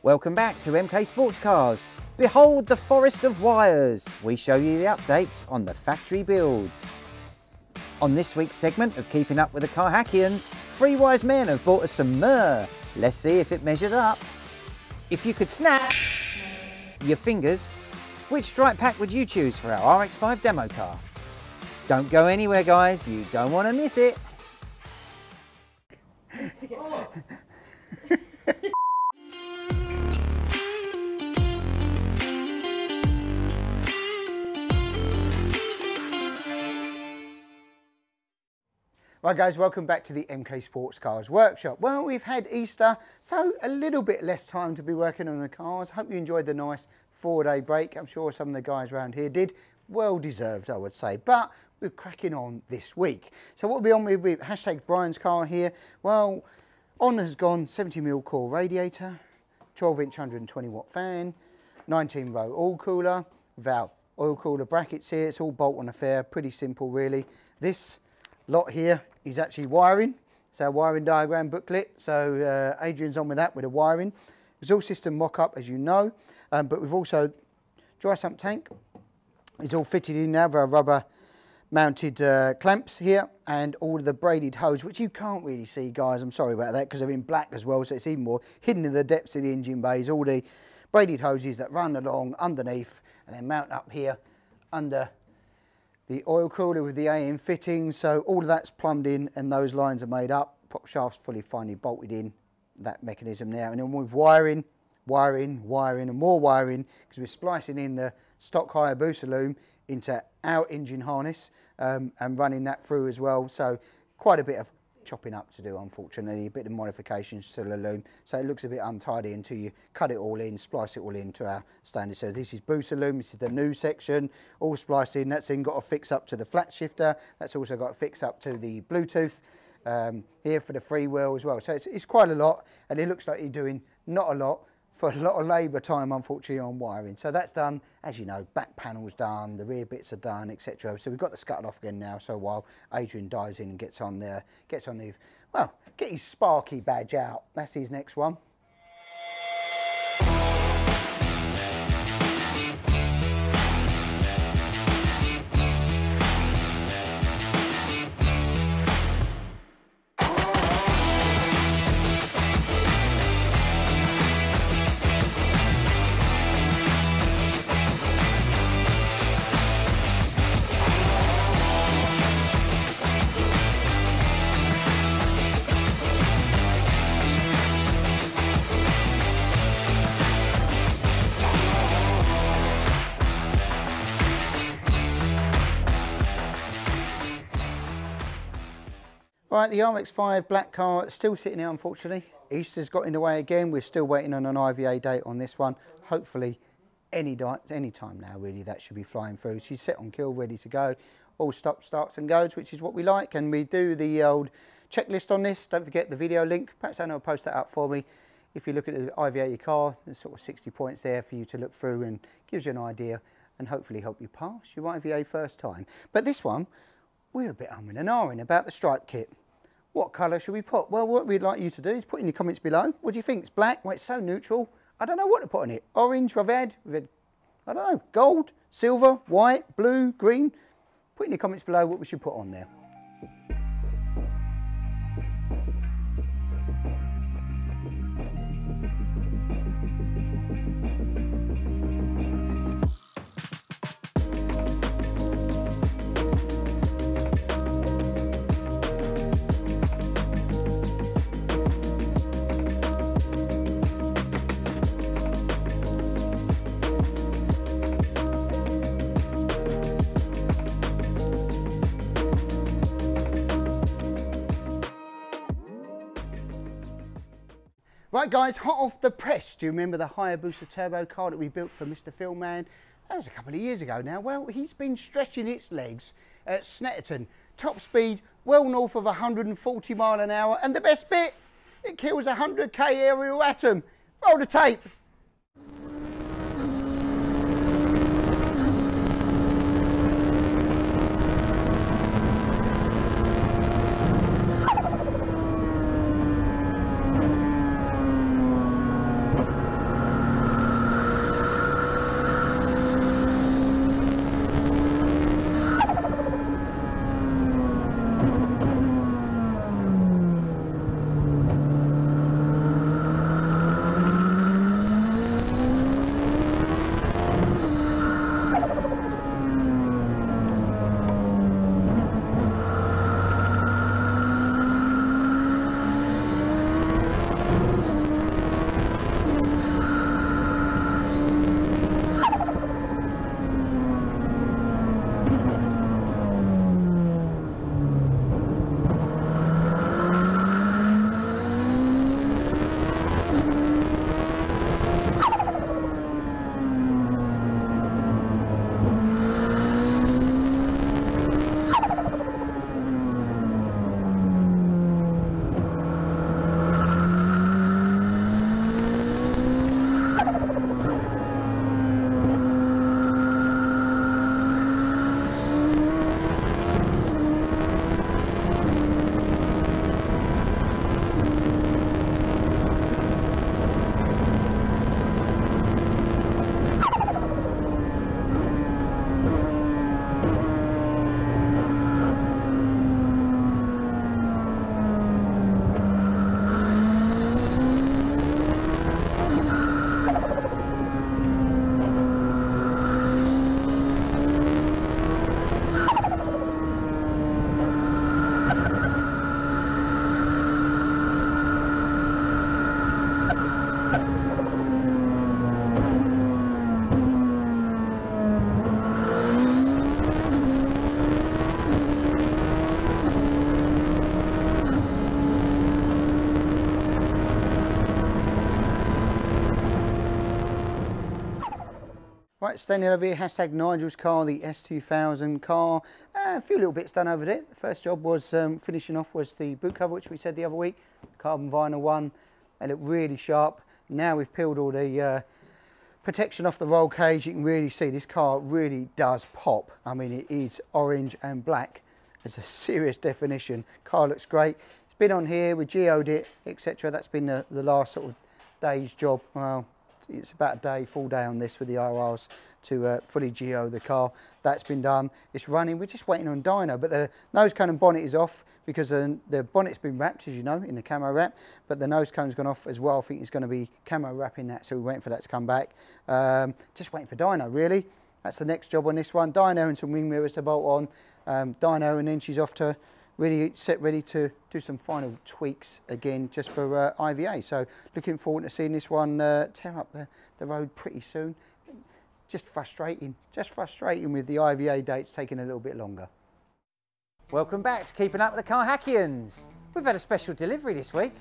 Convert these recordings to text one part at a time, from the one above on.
Welcome back to MK Sports Cars. Behold the forest of wires. We show you the updates on the factory builds. On this week's segment of Keeping Up with the Carhackians, three wise men have bought us some myrrh. Let's see if it measures up. If you could snap your fingers, which stripe pack would you choose for our RX-5 demo car? Don't go anywhere, guys. You don't want to miss it. Right guys, welcome back to the MK Sports Cars Workshop. Well, we've had Easter, so a little bit less time to be working on the cars. Hope you enjoyed the nice 4-day break. I'm sure some of the guys around here did. Well deserved, I would say. But we're cracking on this week. So what we'll be on with hashtag Brian's car here. Well, on has gone 70mm core radiator, 12-inch 120-watt fan, 19-row oil cooler, without oil cooler brackets here. It's all bolt-on affair, pretty simple really. This lot here is actually wiring. It's our wiring diagram booklet. So Adrian's on with that, with the wiring. Exhaust system mock-up, as you know, but we've also dry sump tank. It's all fitted in now with our rubber mounted clamps here, and all of the braided hose, which you can't really see, guys. I'm sorry about that, because they're in black as well, so it's even more hidden in the depths of the engine bays. All the braided hoses that run along underneath and then mount up here under the oil cooler with the AM fittings. So all of that's plumbed in and those lines are made up. Prop shaft's fully finely bolted in, that mechanism there. And then with wiring and more wiring, because we're splicing in the stock Hayabusa loom into our engine harness and running that through as well. So quite a bit of chopping up to do, unfortunately, a bit of modifications to the loom, so it looks a bit untidy until you cut it all in, splice it all into our standard. So this is Busa loom, this is the new section, all spliced in. That's then got to fix up to the flat shifter. That's also got to fix up to the Bluetooth here for the freewheel as well. So it's quite a lot, and it looks like you're doing not a lot for a lot of labour time, unfortunately, on wiring. So that's done. As you know, back panel's done, the rear bits are done, etc. So we've got the scuttle off again now. So while Adrian dives in and gets on the, well, get his Sparky badge out. That's his next one. Right, the RX-5 black car still sitting here, unfortunately. Easter's got in the way again. We're still waiting on an IVA date on this one. Hopefully any time now, really, that should be flying through. She's set on kill, ready to go. All stop, starts and goes, which is what we like. And we do the old checklist on this. Don't forget the video link. Perhaps Anna will post that up for me. If you look at the IVA your car, there's sort of 60 points there for you to look through, and gives you an idea and hopefully help you pass your IVA first time. But this one, we're a bit umming and ahhing about the stripe kit. What colour should we put? Well, what we'd like you to do is put in the comments below. What do you think? It's black? Well, it's so neutral. I don't know what to put on it. Orange, we've had, I don't know, gold, silver, white, blue, green. Put in the comments below what we should put on there. Right guys, hot off the press, do you remember the Hayabusa turbo car that we built for Mr. Philman? That was a couple of years ago now. Well, he's been stretching its legs at Snetterton. Top speed, well north of 140 mile an hour. And the best bit, it kills 100k aerial atom. Roll the tape. Right, standing over here, hashtag Nigel's car, the S2000 car. A few little bits done over there. The first job was finishing off was the boot cover, which we said the other week, carbon vinyl one. They look really sharp. Now we've peeled all the protection off the roll cage. You can really see this car really does pop. I mean, it is orange and black. It's a serious definition. Car looks great. It's been on here, we geoed it, etc. That's been the last sort of day's job. Well, it's about a day, full day on this with the RRs to fully geo the car. That's been done. It's running. We're just waiting on dyno, but the nose cone and bonnet is off because the bonnet's been wrapped, as you know, in the camo wrap, but the nose cone's gone off as well. I think it's going to be camo wrapping that, so we're waiting for that to come back. Just waiting for dyno, really. That's the next job on this one. Dyno and some wing mirrors to bolt on. Dyno, and then she's off to really ready to do some final tweaks again just for IVA. So looking forward to seeing this one tear up the road pretty soon. Just frustrating with the IVA dates taking a little bit longer. Welcome back to Keeping Up with the Car Hackians. We've had a special delivery this week.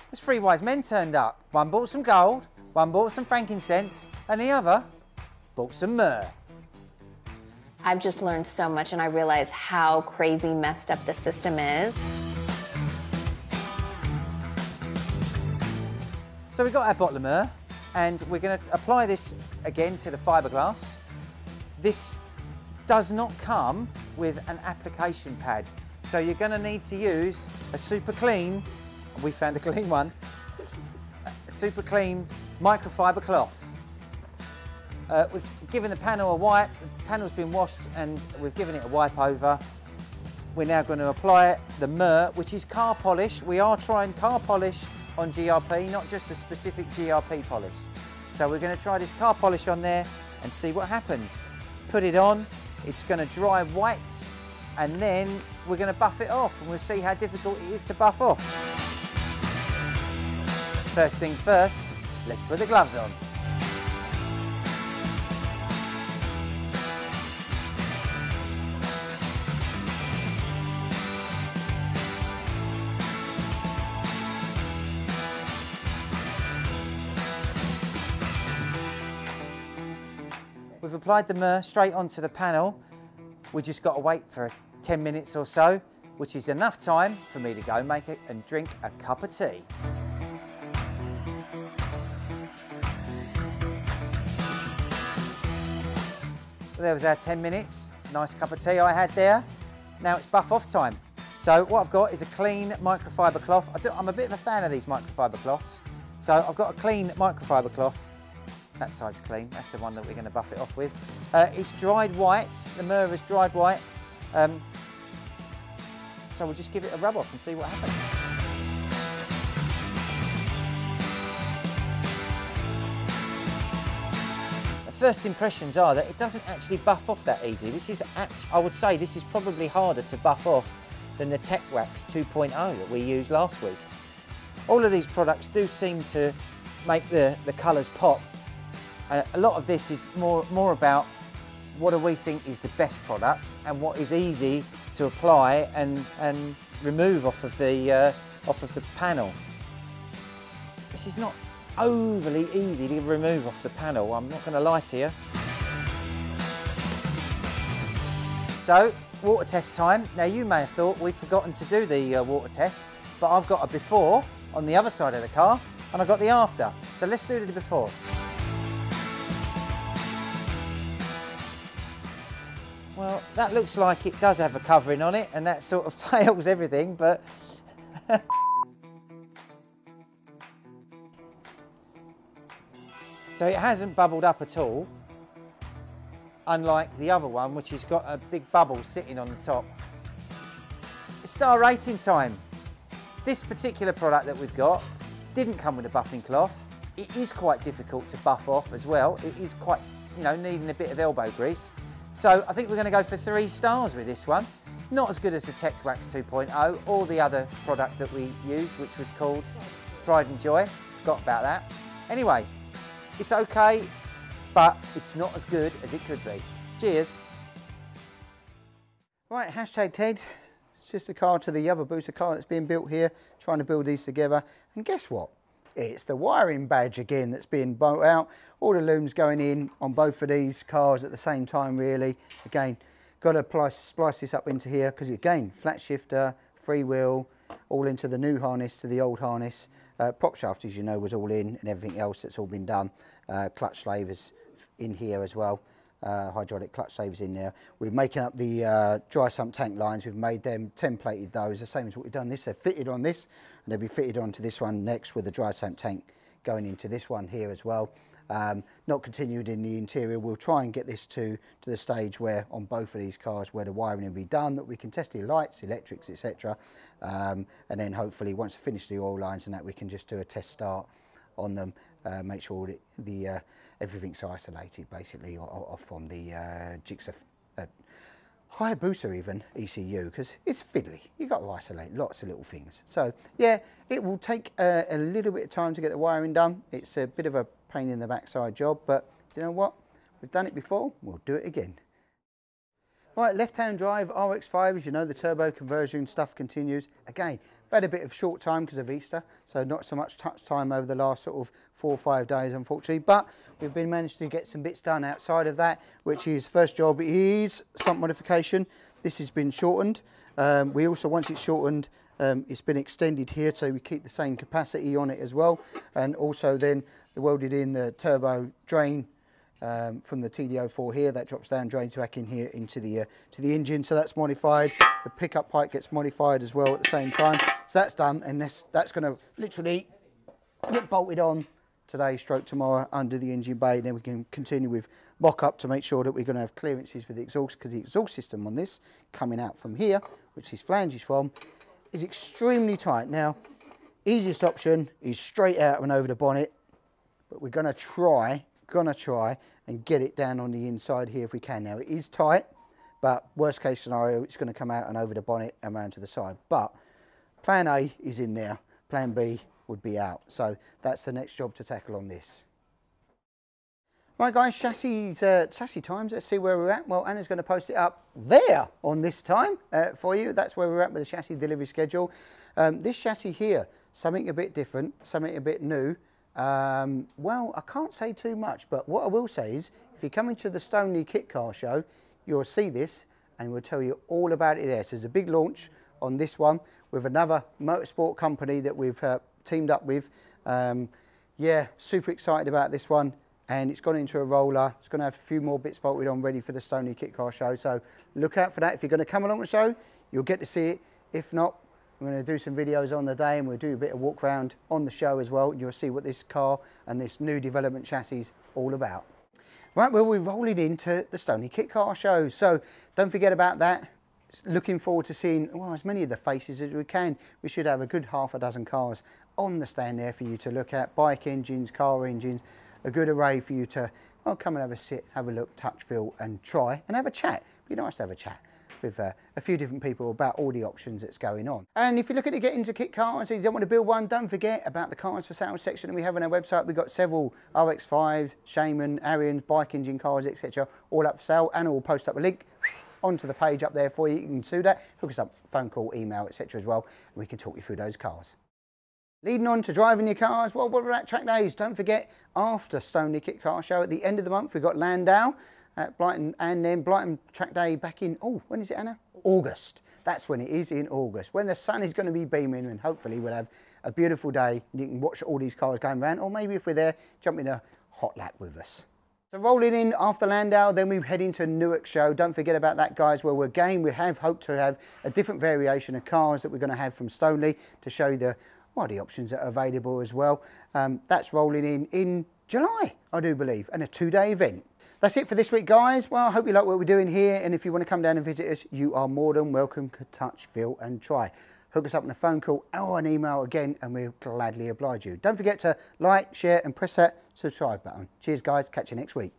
There's three wise men turned up. One bought some gold, one bought some frankincense, and the other bought some myrrh. I've just learned so much, and I realize how crazy messed up the system is. So we've got our bottle of myrrh, and we're going to apply this again to the fiberglass. This does not come with an application pad, so you're going to need to use a super clean, we found a clean one, a super clean microfiber cloth. We've given the panel a wipe. The panel's been washed and we've given it a wipe over. We're now going to apply the myrrh, which is car polish. We are trying car polish on GRP, not just a specific GRP polish. So we're going to try this car polish on there and see what happens. Put it on, it's going to dry white, and then we're going to buff it off, and we'll see how difficult it is to buff off. First things first, let's put the gloves on. We've applied the myrrh straight onto the panel. We just got to wait for 10 minutes or so, which is enough time for me to go make it and drink a cup of tea. There was our 10 minutes. Nice cup of tea I had there. Now it's buff off time. So what I've got is a clean microfiber cloth. I'm a bit of a fan of these microfiber cloths. So I've got a clean microfiber cloth. That side's clean, that's the one that we're going to buff it off with. It's dried white, the myrrh is dried white. So we'll just give it a rub off and see what happens. The first impressions are that it doesn't actually buff off that easy. This is, I would say, this is probably harder to buff off than the TechWax 2.0 that we used last week. All of these products do seem to make the colours pop. A lot of this is more about what do we think is the best product and what is easy to apply and remove off of the panel. This is not overly easy to remove off the panel, I'm not going to lie to you. So, water test time. Now you may have thought we've forgotten to do the water test, but I've got a before on the other side of the car and I've got the after. So let's do the before. Well, that looks like it does have a covering on it, and that sort of fails everything, but... So it hasn't bubbled up at all, unlike the other one, which has got a big bubble sitting on the top. Star rating time. This particular product that we've got didn't come with a buffing cloth. It is quite difficult to buff off as well. It is quite, you know, needing a bit of elbow grease. So I think we're going to go for 3 stars with this one. Not as good as the TechWax 2.0 or the other product that we used, which was called Pride and Joy. Forgot about that. Anyway, it's okay, but it's not as good as it could be. Cheers. Right, hashtag Ted, sister car to the other booster car that's being built here, trying to build these together. And guess what? It's the wiring badge again that's being built out. All the looms going in on both of these cars at the same time really. Again, got to splice this up into here because again, flat shifter, freewheel, all into the new harness to the old harness. Prop shaft, as you know, was all in and everything else that's all been done. Clutch slavers in here as well. Hydraulic clutch slavers in there. We're making up the dry sump tank lines. We've made them templated those, the same as what we've done this. They're fitted on this and they'll be fitted onto this one next with the dry sump tank going into this one here as well. Not continued in the interior. We'll try and get this to the stage where on both of these cars where the wiring will be done, that we can test the lights, electrics, etc. And then hopefully once I finish the oil lines and that, we can just do a test start on them, make sure that everything's isolated basically off from the Gixxer Hayabusa even ECU, because it's fiddly. You've got to isolate lots of little things. So yeah, it will take a little bit of time to get the wiring done. It's a bit of a pain in the backside job, but you know what? We've done it before, we'll do it again. Right, left-hand drive RX5, as you know, the turbo conversion stuff continues. Again, we've had a bit of short time because of Easter, so not so much touch time over the last sort of 4 or 5 days, unfortunately, but we've managed to get some bits done outside of that, which is, first job is sump modification. This has been shortened. We also, once it's shortened, it's been extended here, so we keep the same capacity on it as well. And also then, welded in the turbo drain from the TD04 here, that drops down, drains back in here into the to the engine, so that's modified. The pickup pipe gets modified as well at the same time, so that's done, and that's going to literally get bolted on today stroke tomorrow under the engine bay. Then we can continue with mock up to make sure that we're going to have clearances for the exhaust, because the exhaust system on this coming out from here, which these flanges from, is extremely tight. Now, easiest option is straight out and over the bonnet, but we're going to try and get it down on the inside here if we can. Now it is tight, but worst case scenario, it's going to come out and over the bonnet and around to the side. But plan A is in there, plan B would be out. So that's the next job to tackle on this. Right guys, chassis times, let's see where we're at. Well, Anna's going to post it up there on this time for you. That's where we're at with the chassis delivery schedule. This chassis here, something a bit different, something a bit new. Well, I can't say too much, but what I will say is if you're coming to the Stoneleigh Kit Car Show, you'll see this and we'll tell you all about it there. So there's a big launch on this one with another motorsport company that we've teamed up with. Yeah, super excited about this one, and it's gone into a roller. It's going to have a few more bits bolted on ready for the Stoneleigh Kit Car Show, so look out for that. If you're going to come along the show, you'll get to see it. If not, we're going to do some videos on the day and we'll do a bit of walk around on the show as well. You'll see what this car and this new development chassis is all about. Right, well, we're rolling into the Stoneleigh Kit Car Show, so don't forget about that. Looking forward to seeing, well, as many of the faces as we can. We should have a good half a dozen cars on the stand there for you to look at. Bike engines, car engines, a good array for you to, well, come and have a sit, have a look, touch, feel and try and have a chat. It'd be nice to have a chat with a few different people about all the options that's going on. And if you're looking to get into kit cars and you don't want to build one, don't forget about the cars for sale section that we have on our website. We've got several RX5, Shaman, Arians, bike engine cars, etc. all up for sale, and we'll post up a link onto the page up there for you. You can do that, hook us up, phone call, email, etc. as well, and we can talk you through those cars. Leading on to driving your cars, well, what about track days? Don't forget, after Stoneleigh Kit Car Show at the end of the month, we've got Landau at Brighton, and then Brighton track day back in, oh, when is it, Anna? August. That's when it is, in August, when the sun is going to be beaming, and hopefully we'll have a beautiful day. You can watch all these cars going around, or maybe if we're there, jump in a hot lap with us. So rolling in after Landau, then we head into Newark Show. Don't forget about that, guys, where we have hoped to have a different variation of cars that we're going to have from Stoneleigh to show you the options that are available as well. That's rolling in July, I do believe, and a 2-day event. That's it for this week, guys. Well, I hope you like what we're doing here, and if you want to come down and visit us, you are more than welcome to touch, feel and try. Hook us up on a phone call or an email again, and we'll gladly oblige you. Don't forget to like, share and press that subscribe button. Cheers, guys. Catch you next week.